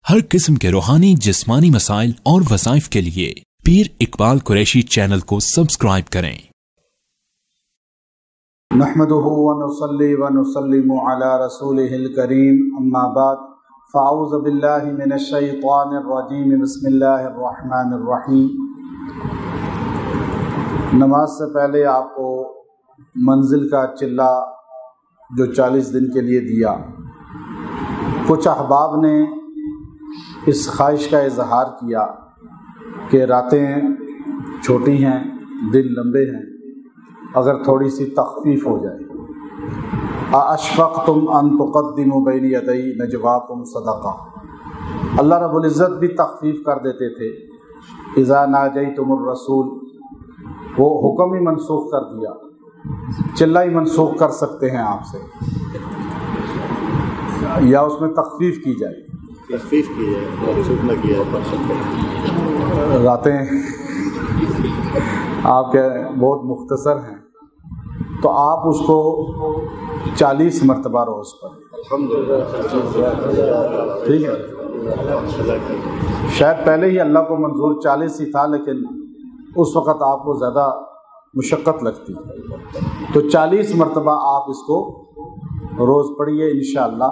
हर किस्म के रूहानी जिस्मानी मसाइल और वज़ाइफ के लिए पीर इकबाल कुरैशी चैनल को सब्सक्राइब करें। नहमदुहु व नुसल्ली व नुसल्लिमु अला रसूलिहिल करीम, अम्मा बाद, फ़अऊज़ु बिल्लाहि मिनश शैतानिर रजीम, बिस्मिल्लाहिर रहमानिर रहीम। नमाज से पहले आपको मंजिल का चिल्ला जो 40 दिन के लिए दिया, कुछ अहबाब ने इस ख्वाहिश का इजहार किया कि रातें छोटी हैं, दिन लंबे हैं, अगर थोड़ी सी तख़फ़ीफ़ हो जाए। अशफ़क़्तुम अन तुक़द्दिमू बैन यदै नजवाकुम सदक़ा। अल्लाह रब्बुल इज़्ज़त भी तख़फ़ीफ़ कर देते थे। इज़ा नाजैतुमुर रसूल, वो हुक्म ही मनसूख़ कर दिया, चिल्ला ही मनसूख़ कर सकते हैं आपसे, या उसमें तख़फ़ीफ़ की जाए, तख़फ़ीफ़ की है, मनसूख़ न किया है। रातें आपके बहुत मुख्तसर हैं, तो आप उसको 40 मरतबा रोज़ पढ़ें। ठीक है, शायद पहले ही अल्लाह को मंजूर 40 ही था, लेकिन उस वक़्त आपको ज़्यादा मुशक्क़त लगती, तो 40 मरतबा आप इसको रोज़ पढ़िए। इंशाअल्लाह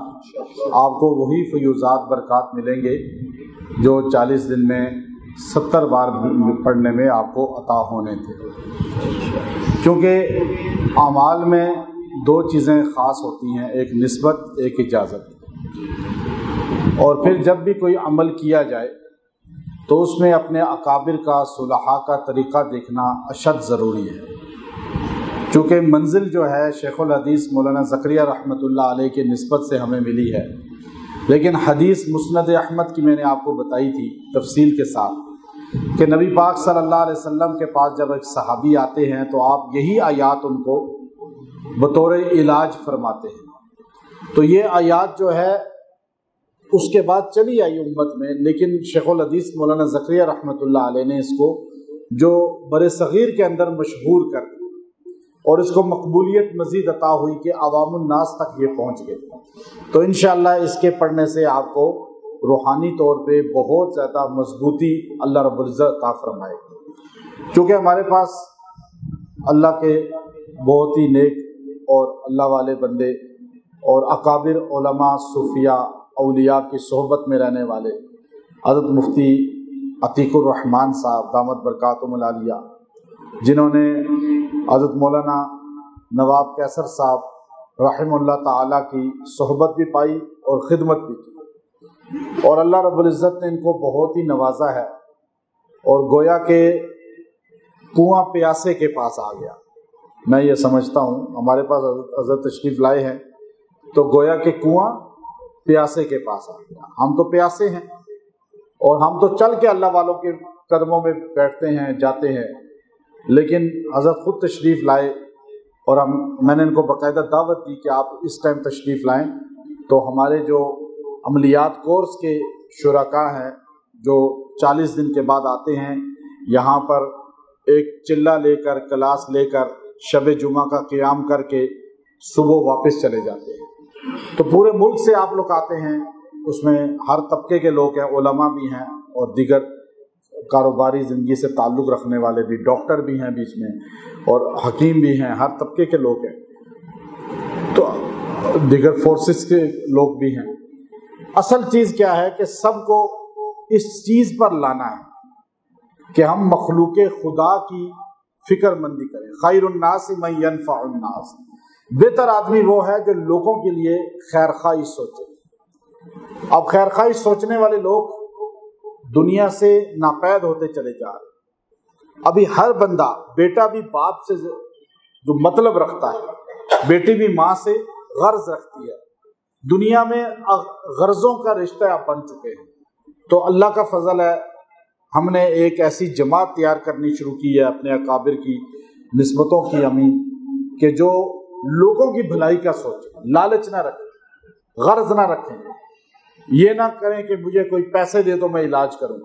आपको वही फ़यूज़ात बरक़ात मिलेंगे जो 40 दिन में 70 बार पढ़ने में आपको अता होने थे। क्योंकि आमाल में दो चीज़ें ख़ास होती हैं, एक निस्बत, एक इजाज़त। और फिर जब भी कोई अमल किया जाए तो उसमें अपने अकाबिर का, सुलहा का तरीक़ा देखना अशद ज़रूरी है। चूँकि मंजिल जो है शेखुल हदीस मौलाना ज़करिया रहमतुल्लाह अलैह के निस्बत से हमें मिली है, लेकिन हदीस मुस्नद अहमद की मैंने आपको बताई थी तफसील के साथ कि नबी पाक सल्लल्लाहु अलैहि वसल्लम के पास जब एक सहाबी आते हैं तो आप यही आयात उनको बतौर इलाज फरमाते हैं। तो ये आयात जो है उसके बाद चली आई उम्मत में, लेकिन शेखुल हदीस मौलाना ज़करिया रहमतुल्लाह अलैह ने इसको जो बरे सग़ीर के अंदर मशहूर कर दिया और इसको मकबूलियत मज़ीद अता हुई कि अवामुन नास तक ये पहुँच गए। तो इंशाअल्लाह इसके पढ़ने से आपको रूहानी तौर पे बहुत ज़्यादा मजबूती अल्लाह रब्बुल इज़्ज़त अता फरमाएगा। क्योंकि हमारे पास अल्लाह के बहुत ही नेक और अल्लाह वाले बंदे और अकाबिर उलमा, सूफिया, औलिया की सोहबत में रहने वाले हज़रत मुफ्ती अतीकुर रहमान साहब दामत बरकातुहुमुल आलिया, जिन्होंने हज़रत मौलाना नवाब कैसर साहब रहमतुल्लाह ताला की सोहबत भी पाई और ख़िदमत भी की, और अल्लाह रब्बुल इज़्ज़त ने इनको बहुत ही नवाजा है। और गोया के कुआं प्यासे के पास आ गया, मैं ये समझता हूँ। हमारे पास हज़रत तशरीफ़ लाए हैं तो गोया के कुआं प्यासे के पास आ गया। हम तो प्यासे हैं और हम तो चल के अल्लाह वालों के कदमों में बैठते हैं, जाते हैं, लेकिन हज़रत ख़ुद तशरीफ़ लाए और मैंने इनको बाकायदा दावत दी कि आप इस टाइम तशरीफ़ लाएं। तो हमारे जो अमलियात कोर्स के शुरका हैं जो 40 दिन के बाद आते हैं यहाँ पर, एक चिल्ला लेकर, क्लास लेकर, शब जुमा का क़ियाम करके सुबह वापस चले जाते हैं। तो पूरे मुल्क से आप लोग आते हैं, उसमें हर तबके के लोग हैं, उलमा भी हैं और दीगर कारोबारी ज़िंदगी से ताल्लुक़ रखने वाले भी, डॉक्टर भी हैं बीच में और हकीम भी हैं, हर तबके के लोग हैं, तो दीगर फोर्सेस के लोग भी हैं। असल चीज़ क्या है कि सबको इस चीज़ पर लाना है कि हम मखलूक़े खुदा की फ़िक्रमंदी करें। खैरुन्नास मन यनफ़उन्नास, बेहतर आदमी वो है जो लोगों के लिए खैर ख़ाही सोचे। अब खैर ख़ाही सोचने वाले लोग दुनिया से नापैद होते चले जा रहे। अभी हर बंदा, बेटा भी बाप से जो मतलब रखता है, बेटी भी माँ से गर्ज रखती है। दुनिया में गर्जों का रिश्ता अब बन चुके हैं। तो अल्लाह का फजल है, हमने एक ऐसी जमात तैयार करनी शुरू की है अपने अकाबिर की निस्बतों की अमीन, कि जो लोगों की भलाई का सोचें, लालच ना रखें, गर्ज ना रखें, ये ना करें कि मुझे कोई पैसे दे तो मैं इलाज करूं,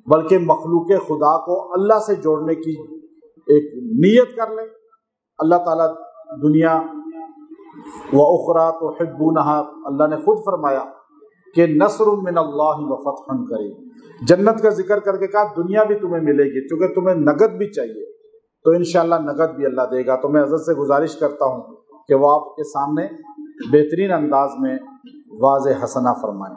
बल्कि मखलूक़े खुदा को अल्लाह से जोड़ने की एक नीयत कर लें। अल्लाह ताला दुनिया व उखरा तो हिब्बूनहा, अल्लाह ने खुद फरमाया کہ نصر من اللہ و فتح قریب، جنت کا ذکر کر کے کہا دنیا بھی تمہیں ملے گی، چونکہ تمہیں نقد بھی چاہیے تو انشاءاللہ نقد بھی اللہ دے گا۔ تو میں حضرت سے گزارش کرتا ہوں کہ وہ آپ کے سامنے بہترین انداز میں واضح حسنہ فرمائیں۔